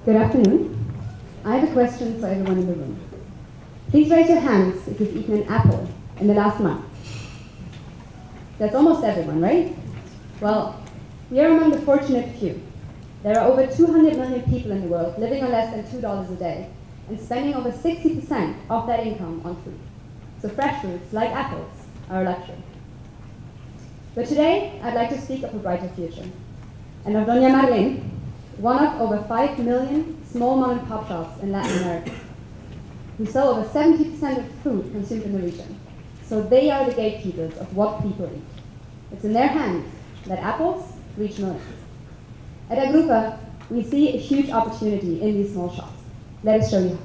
Good afternoon. I have a question for everyone in the room. Please raise your hands if you've eaten an apple in the last month. That's almost everyone, right? Well, we are among the fortunate few. There are over 200 million people in the world living on less than $2 a day and spending over 60% of their income on food. So fresh fruits, like apples, are a luxury. But today, I'd like to speak of a brighter future, and of Doña Marlene, one of over 5 million small mom-and-pop shops in Latin America, who sell over 70% of food consumed in the region. So they are the gatekeepers of what people eat. It's in their hands that apples reach millions. At Agruppa, we see a huge opportunity in these small shops. Let us show you how.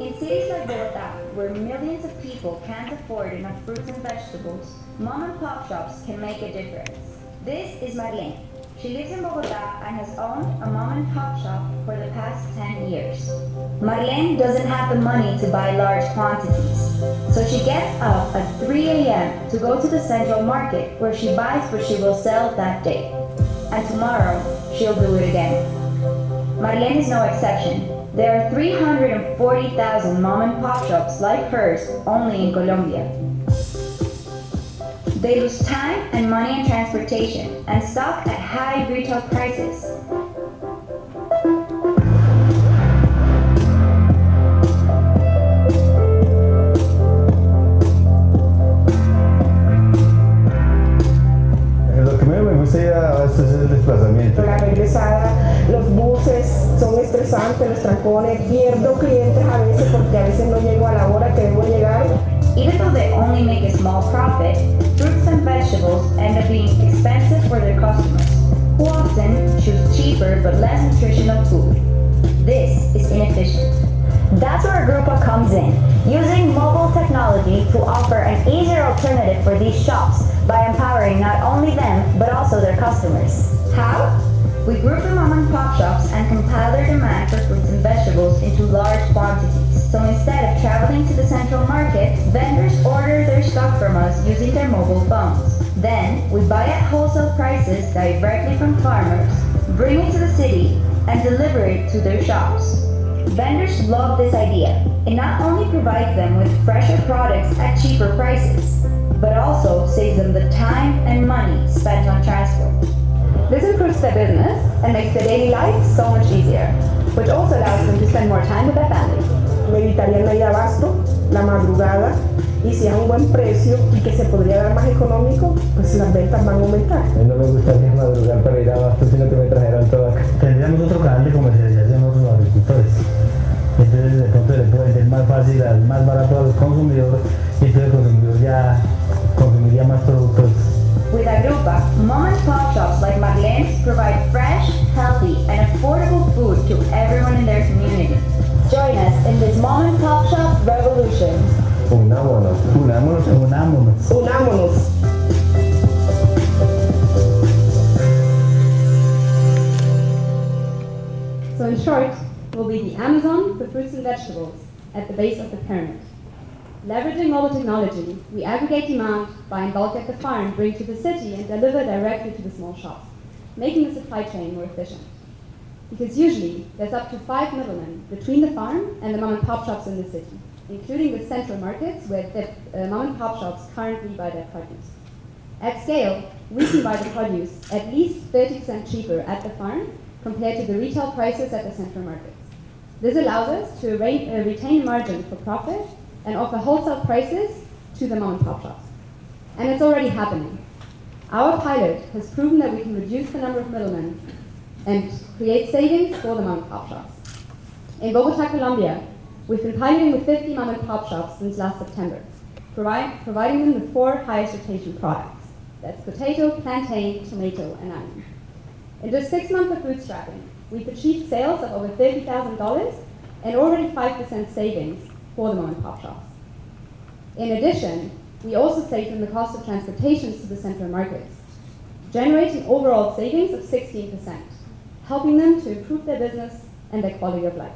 In cities like Bogotá, where millions of people can't afford enough fruits and vegetables, mom-and-pop shops can make a difference. This is Marlene. She lives in Bogotá and has owned a mom-and-pop shop for the past 10 years. Marlene doesn't have the money to buy large quantities, so she gets up at 3 a.m. to go to the central market where she buys what she will sell that day. And tomorrow, she'll do it again. Marlene is no exception. There are 340,000 mom-and-pop shops like hers only in Colombia. They lose time and money in transportation and stock at high retail prices. Lo que me gusta ir a veces es el desplazamiento. La regresada, los buses son estresantes, los trancones, pierdo clientes a veces porque a veces no llego a la hora que debo llegar. Even though they only make a small profit, fruits and vegetables end up being expensive for their customers, who often choose cheaper but less nutritional food. This is inefficient. That's where Agruppa comes in, using mobile technology to offer an easier alternative for these shops by empowering not only them, but also their customers. How? We group the mom-and-pop shops and compile their demand for fruits and vegetables into large quantities. So instead of traveling to the central markets, vendors order their stock from us using their mobile phones. Then, we buy at wholesale prices directly from farmers, bring it to the city, and deliver it to their shops. Vendors love this idea. It not only provides them with fresher products at cheaper prices, but also saves them the time and money spent on transport. This improves their business and makes their daily life so much easier, which also allows them to spend more time with their families. Me evitarían la ida a abasto, la madrugada, y si es a un buen precio y que se podría dar más económico, pues las ventas van a aumentar. A mí no me gustaría madrugar para ir a abasto, sino que me trajeran todo acá. Tendríamos otro canal de comercialización a los agricultores. Entonces, de pronto le puede ser más fácil, más barato a los consumidores, y entonces el consumidor ya consumiría más productos. With Agruppa, mom-and-pop shops like Marlene's provide fresh, healthy, and affordable food to everyone in their community. Join us in this mom-and-pop shop revolution. Unámonos, unámonos, unámonos. Unámonos. So in short, we'll be the Amazon for fruits and vegetables at the base of the pyramid. Leveraging mobile technology, we aggregate demand, buy in bulk at the farm, bring to the city, and deliver directly to the small shops, making the supply chain more efficient. Because usually, there's up to 5 middlemen between the farm and the mom-and-pop shops in the city, including the central markets where the mom-and-pop shops currently buy their produce. At scale, we can buy the produce at least 30% cheaper at the farm compared to the retail prices at the central markets. This allows us to retain margin for profit and offer wholesale prices to the mom-and-pop shops. And it's already happening. Our pilot has proven that we can reduce the number of middlemen and create savings for the mom-and-pop shops. In Bogotá, Colombia, we've been piloting with 50 mom-and-pop shops since last September, providing them with 4 highest rotation products. That's potato, plantain, tomato, and onion. In just 6 months of bootstrapping, we've achieved sales of over $30,000 and already 5% savings for the mom-and-pop shops. In addition, we also saved them the cost of transportations to the central markets, generating overall savings of 16%, helping them to improve their business and their quality of life.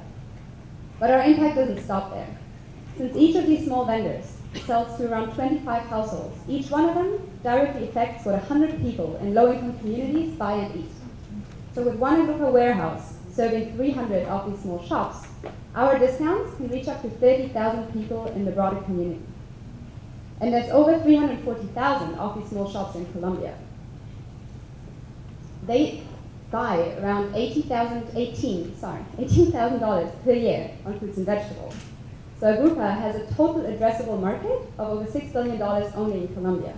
But our impact doesn't stop there. Since each of these small vendors sells to around 25 households, each one of them directly affects what 100 people in low-income communities buy and eat. So with one Agruppa warehouse serving 300 of these small shops, our discounts can reach up to 30,000 people in the broader community. And there's over 340,000 of these small shops in Colombia. They buy around $18,000 per year on fruits and vegetables. So Agruppa has a total addressable market of over $6 billion only in Colombia.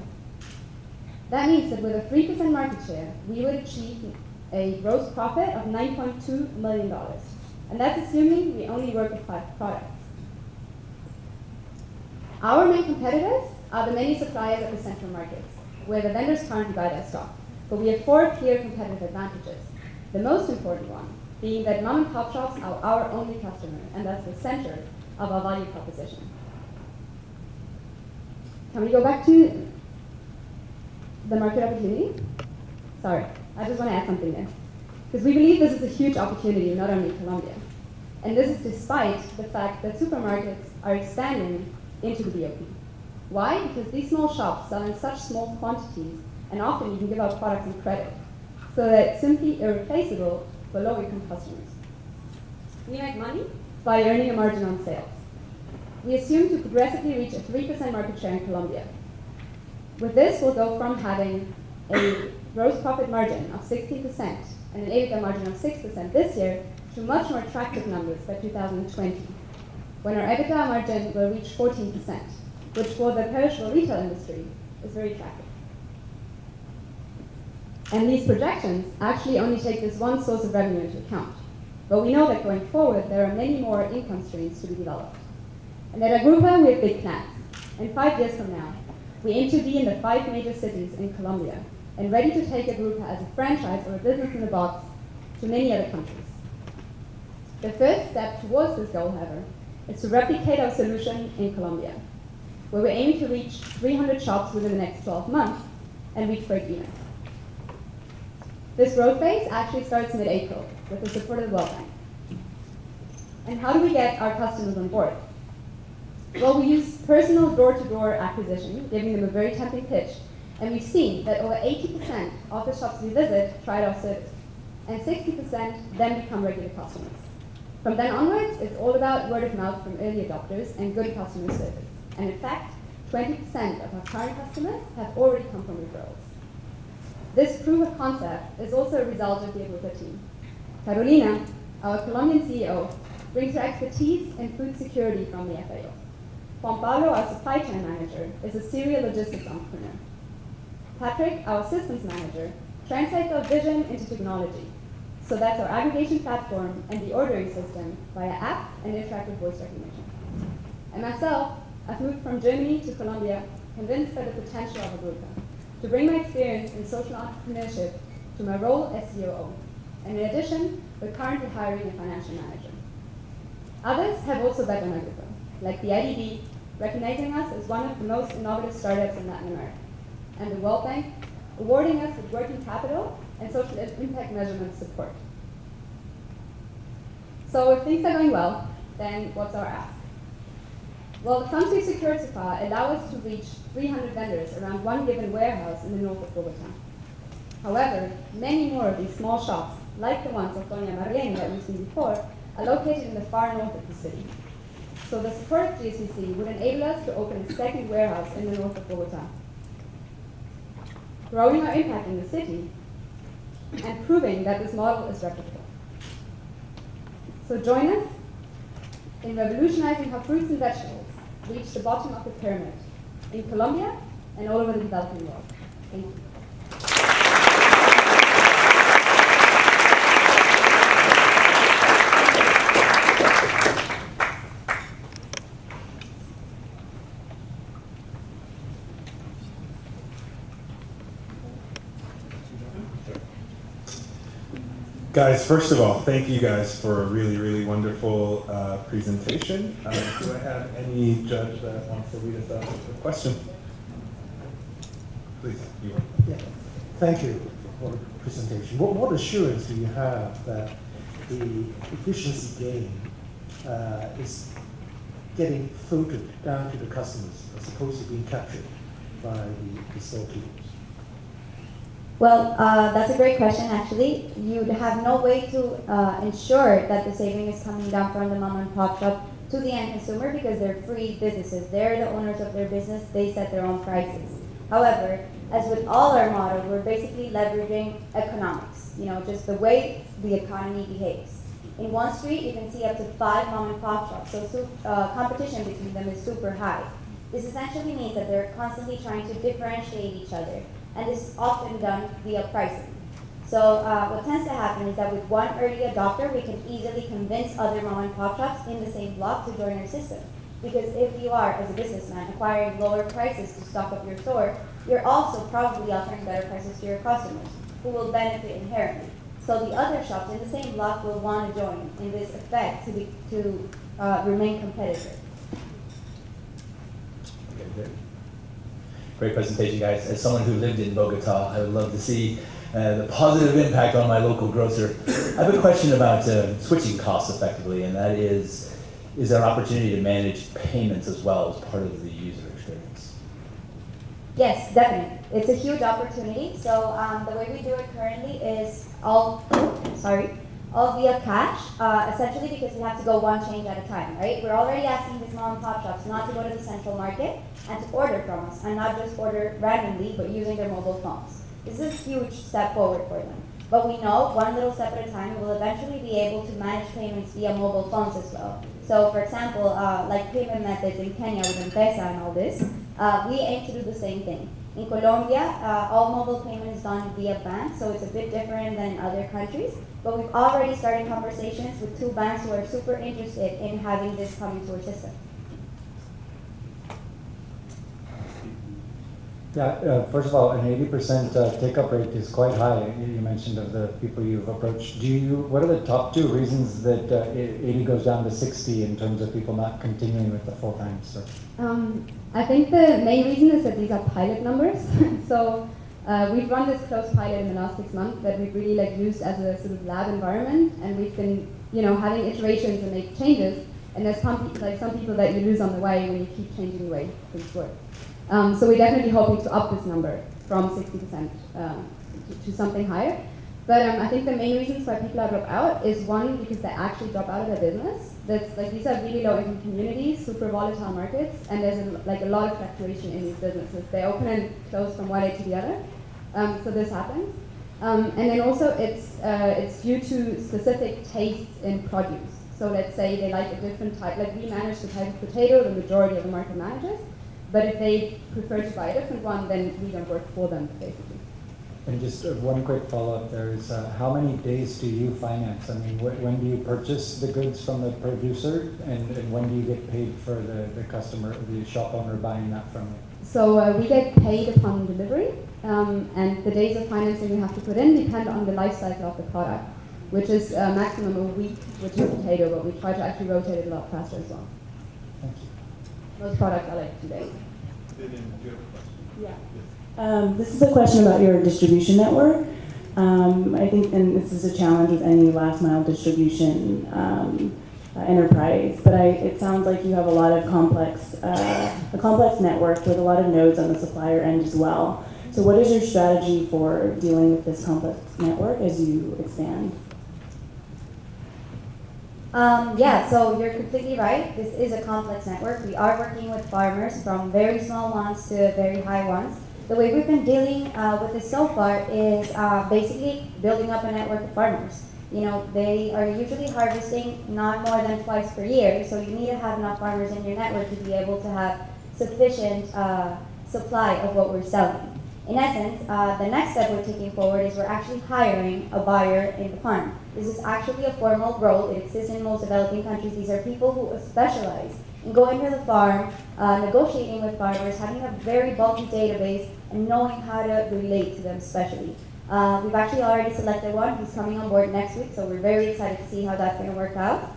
That means that with a 3% market share, we would achieve a gross profit of $9.2 million. And that's assuming we only work with 5 products. Our main competitors are the many suppliers at the central markets, where the vendors currently buy their stock. But we have 4 clear competitive advantages. The most important one being that mom and pop shops are our only customer, and that's the center of our value proposition. Can we go back to the market opportunity? Sorry, I just want to add something there. Because we believe this is a huge opportunity, not only in Colombia. And this is despite the fact that supermarkets are expanding into the BOP. Why? Because these small shops sell in such small quantities, and often you can give out products in credit, so that it's simply irreplaceable for low-income customers. We make money by earning a margin on sales. We assume to progressively reach a 3% market share in Colombia. With this, we'll go from having a gross profit margin of 16% and an EBITDA margin of 6% this year to much more attractive numbers by 2020, when our EBITDA margin will reach 14%, which for the perishable retail industry is very attractive. And these projections actually only take this one source of revenue into account. But we know that going forward, there are many more income streams to be developed. And at Agruppa, we have big plans. In 5 years from now, we aim to be in the 5 major cities in Colombia and ready to take Agruppa as a franchise or a business in a box to many other countries. The first step towards this goal, however, is to replicate our solution in Colombia, where we aim to reach 300 shops within the next 12 months and reach break-even. This growth phase actually starts mid-April with the support of the World Bank. And how do we get our customers on board? Well, we use personal door-to-door acquisition, giving them a very tempting pitch, and we've seen that over 80% of the shops we visit tried our service, and 60% then become regular customers. From then onwards, it's all about word of mouth from early adopters and good customer service. And in fact, 20% of our current customers have already come from referrals. This proof of concept is also a result of the Agruppa team. Carolina, our Colombian CEO, brings her expertise in food security from the FAO. Juan Pablo, our supply chain manager, is a serial logistics entrepreneur. Patrick, our systems manager, translates our vision into technology. So that's our aggregation platform and the ordering system via app and interactive voice recognition. And myself, I've moved from Germany to Colombia, convinced by the potential of Agruppa, to bring my experience in social entrepreneurship to my role as COO. And in addition, we're currently hiring a financial manager. Others have also bet on Agruppa, like the IDB, recognizing us as one of the most innovative startups in Latin America, and the World Bank awarding us with working capital and social impact measurement support. So if things are going well, then what's our ask? Well, the funds we've secured so far allow us to reach 300 vendors around one given warehouse in the north of Bogota. However, many more of these small shops, like the ones of Doña Marlene that we've seen before, are located in the far north of the city. So the support of GSVC would enable us to open a second warehouse in the north of Bogota, growing our impact in the city and proving that this model is replicable. So join us in revolutionizing how fruits and vegetables reach the bottom of the pyramid in Colombia and all over the developing world. Thank you. Guys, first of all, thank you guys for a really, really wonderful presentation. Do I have any judge that wants to lead us out with a question? Please, you want. Yeah, thank you for the presentation. What assurance do you have that the efficiency gain is getting filtered down to the customers as opposed to being captured by the storekeepers? Well, that's a great question, actually. You'd have no way to ensure that the saving is coming down from the mom and pop shop to the end consumer because they're free businesses. They're the owners of their business. They set their own prices. However, as with all our models, we're basically leveraging economics, just the way the economy behaves. In one street, you can see up to 5 mom and pop shops, so competition between them is super high. This essentially means that they're constantly trying to differentiate each other, and this is often done via pricing. So what tends to happen is that with one early adopter, we can easily convince other mom and pop shops in the same block to join our system. Because if you are, as a businessman, acquiring lower prices to stock up your store, you're also probably offering better prices to your customers, who will benefit inherently. So the other shops in the same block will want to join in this effect to remain competitive. Okay, great. Great presentation, guys. As someone who lived in Bogota, I would love to see the positive impact on my local grocer. I have a question about switching costs effectively, and that is there an opportunity to manage payments as well as part of the user experience? Yes, definitely. It's a huge opportunity. So the way we do it currently is all via cash, essentially because we have to go one change at a time, right? We're already asking these mom and pop shops not to go to the central market and to order from us, and not just order randomly, but using their mobile phones. This is a huge step forward for them. But we know one little step at a time, we will eventually be able to manage payments via mobile phones as well. So for example, like payment methods in Kenya with M-Pesa and all this, we aim to do the same thing. In Colombia, all mobile payment is done via banks, so it's a bit different than in other countries. But we've already started conversations with 2 banks who are super interested in having this come into our system. Yeah, first of all, an 80% take-up rate is quite high. You mentioned of the people you've approached. What are the top 2 reasons that 80 goes down to 60 in terms of people not continuing with the full-time stuff? I think the main reason is that these are pilot numbers. So we've run this closed pilot in the last 6 months that we've really used as a sort of lab environment, and we've been having iterations and make changes. And there's some people that you lose on the way when you keep changing the way things work. So we're definitely hoping to up this number from 60% to something higher. But I think the main reasons why people are drop out is one, because they actually drop out of their business. These are really low income communities, super volatile markets, and there's a lot of fluctuation in these businesses. They open and close from one day to the other. So this happens. And then also it's due to specific tastes in produce. So let's say they like a different type, like we manage the type of potato, the majority of the market manages. But if they prefer to buy a different one, then we don't work for them, basically. And just one quick follow-up there is, how many days do you finance? I mean, when do you purchase the goods from the producer, and when do you get paid for the customer, the shop owner buying that from you? So we get paid upon delivery, and the days of financing we have to put in depend on the life cycle of the product, which is maximum a week, which is potato, but we try to actually rotate it a lot faster as well. Thank you. Most products are like 2 days. Yeah. This is a question about your distribution network. I think, and this is a challenge with any last mile distribution enterprise, but it sounds like you have a lot of a complex network with a lot of nodes on the supplier end as well. So what is your strategy for dealing with this complex network as you expand? Yeah, so you're completely right. This is a complex network. We are working with farmers from very small ones to very high ones. The way we've been dealing with this so far is basically building up a network of farmers. They are usually harvesting not more than twice per year, so you need to have enough farmers in your network to be able to have sufficient supply of what we're selling. In essence, the next step we're taking forward is we're actually hiring a buyer in the farm. This is actually a formal role. It exists in most developing countries. These are people who specialize in going to the farm, negotiating with farmers, having a very bulky database, and knowing how to relate to them especially. We've actually already selected one. He's coming on board next week, so we're very excited to see how that's going to work out.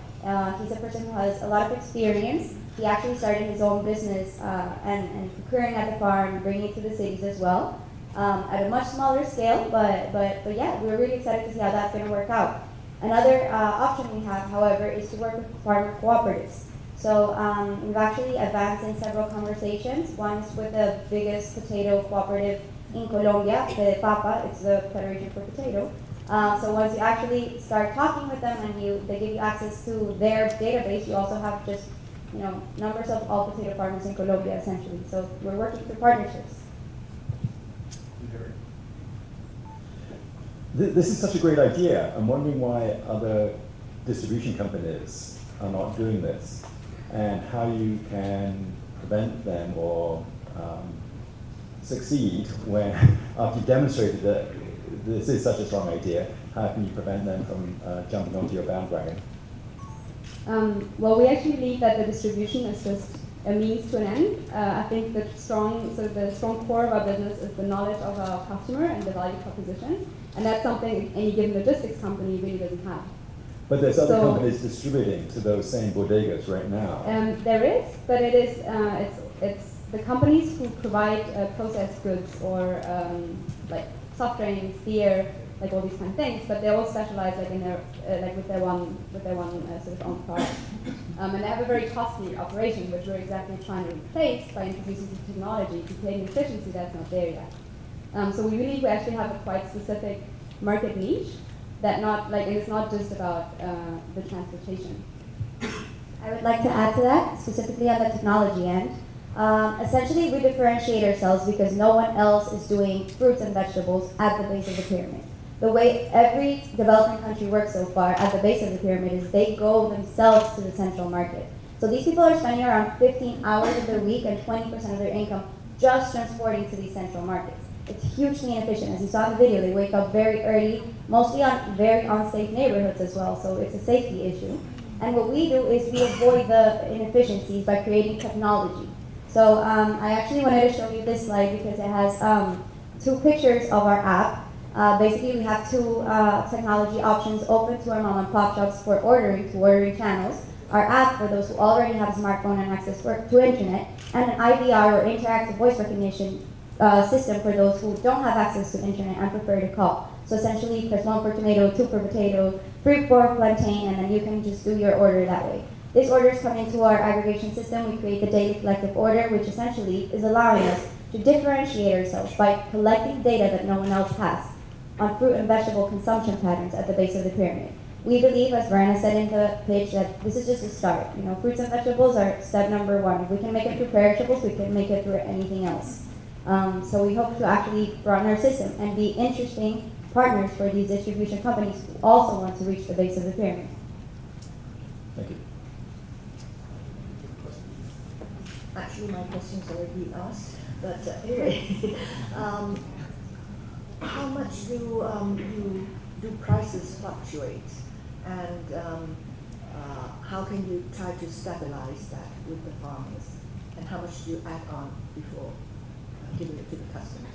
He's a person who has a lot of experience. He actually started his own business and procuring at the farm, bringing it to the cities as well, at a much smaller scale. But yeah, we're really excited to see how that's going to work out. Another option we have, however, is to work with farmer cooperatives. So we've actually advanced in several conversations. One is with the biggest potato cooperative in Colombia, the Papa, it's the Federation for Potato. So once you actually start talking with them and they give you access to their database, you also have just numbers of all potato farmers in Colombia essentially. So we're working through partnerships. This is such a great idea. I'm wondering why other distribution companies are not doing this, and how you can prevent them or succeed when, after you've demonstrated that this is such a strong idea, how can you prevent them from jumping onto your bandwagon? Well, we actually believe that the distribution is just a means to an end. I think the strong core of our business is the knowledge of our customer and the value proposition, and that's something any given logistics company really doesn't have. But there's other companies distributing to those same bodegas right now. There is, but it's the companies who provide processed goods or like soft drinks, beer, like all these kind of things. But they all specialize like in their with their one sort of own product, and they have a very costly operation, which we're exactly trying to replace by introducing new technology to create an efficiency that's not there yet. So we believe we actually have a quite specific market niche. And it's not just about the transportation. I would like to add to that, specifically on the technology end. Essentially, we differentiate ourselves because no one else is doing fruits and vegetables at the base of the pyramid. The way every developing country works so far at the base of the pyramid is they go themselves to the central market. So these people are spending around 15 hours of their week and 20% of their income just transporting to these central markets. It's hugely inefficient. As you saw in the video, they wake up very early, mostly on very unsafe neighborhoods as well, so it's a safety issue. And what we do is we avoid the inefficiencies by creating technology. So I actually wanted to show you this slide because it has 2 pictures of our app. Basically, we have 2 technology options open to our mom and pop shops for ordering channels. Our app for those who already have a smartphone and access to internet, and an IVR or interactive voice recognition system for those who don't have access to internet and prefer to call. So essentially, press 1 for tomato, 2 for potato, 3 for plantain, and then you can just do your order that way. These orders come into our aggregation system. We create the daily collective order, which essentially is allowing us to differentiate ourselves by collecting data that no one else has on fruit and vegetable consumption patterns at the base of the pyramid. We believe, as Verna said in the pitch, that this is just a start. Fruits and vegetables are step number 1. If we can make it through perishables, we can make it through anything else. So we hope to actually broaden our system and be interesting partners for these distribution companies who also want to reach the base of the pyramid. Thank you. Actually, my question's already asked, but anyway, how much do prices fluctuate, and how can you try to stabilize that with the farmers, and how much do you add on before giving it to the customers?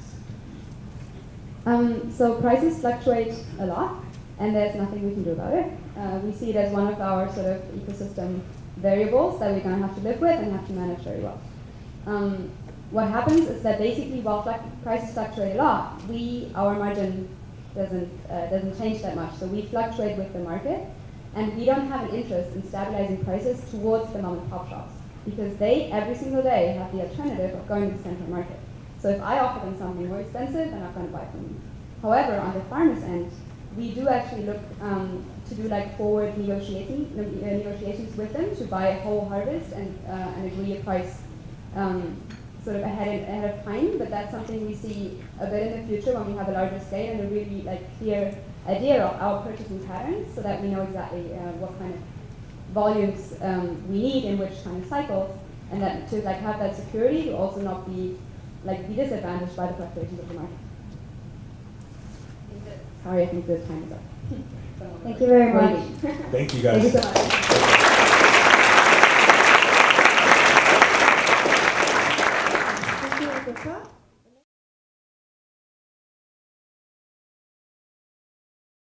So prices fluctuate a lot, and there's nothing we can do about it. We see it as one of our sort of ecosystem variables that we're going to have to live with and have to manage very well. What happens is that basically while prices fluctuate a lot, our margin doesn't change that much. So we fluctuate with the market, and we don't have an interest in stabilizing prices towards the mom and pop shops because they every single day have the alternative of going to the central market. So if I offer them something more expensive, they're not going to buy from me. However, on the farmer's end, we do actually look to do like forward negotiations with them to buy a whole harvest and agree a price sort of ahead of time. But that's something we see a bit in the future when we have a larger scale and a really clear idea of our purchasing patterns, so that we know exactly what kind of volumes we need in which kind of cycles, and that to have that security to also not be disadvantaged by the fluctuations of the market. Sorry, I think the time is up. Thank you very much. Thank you guys. Thank you so much.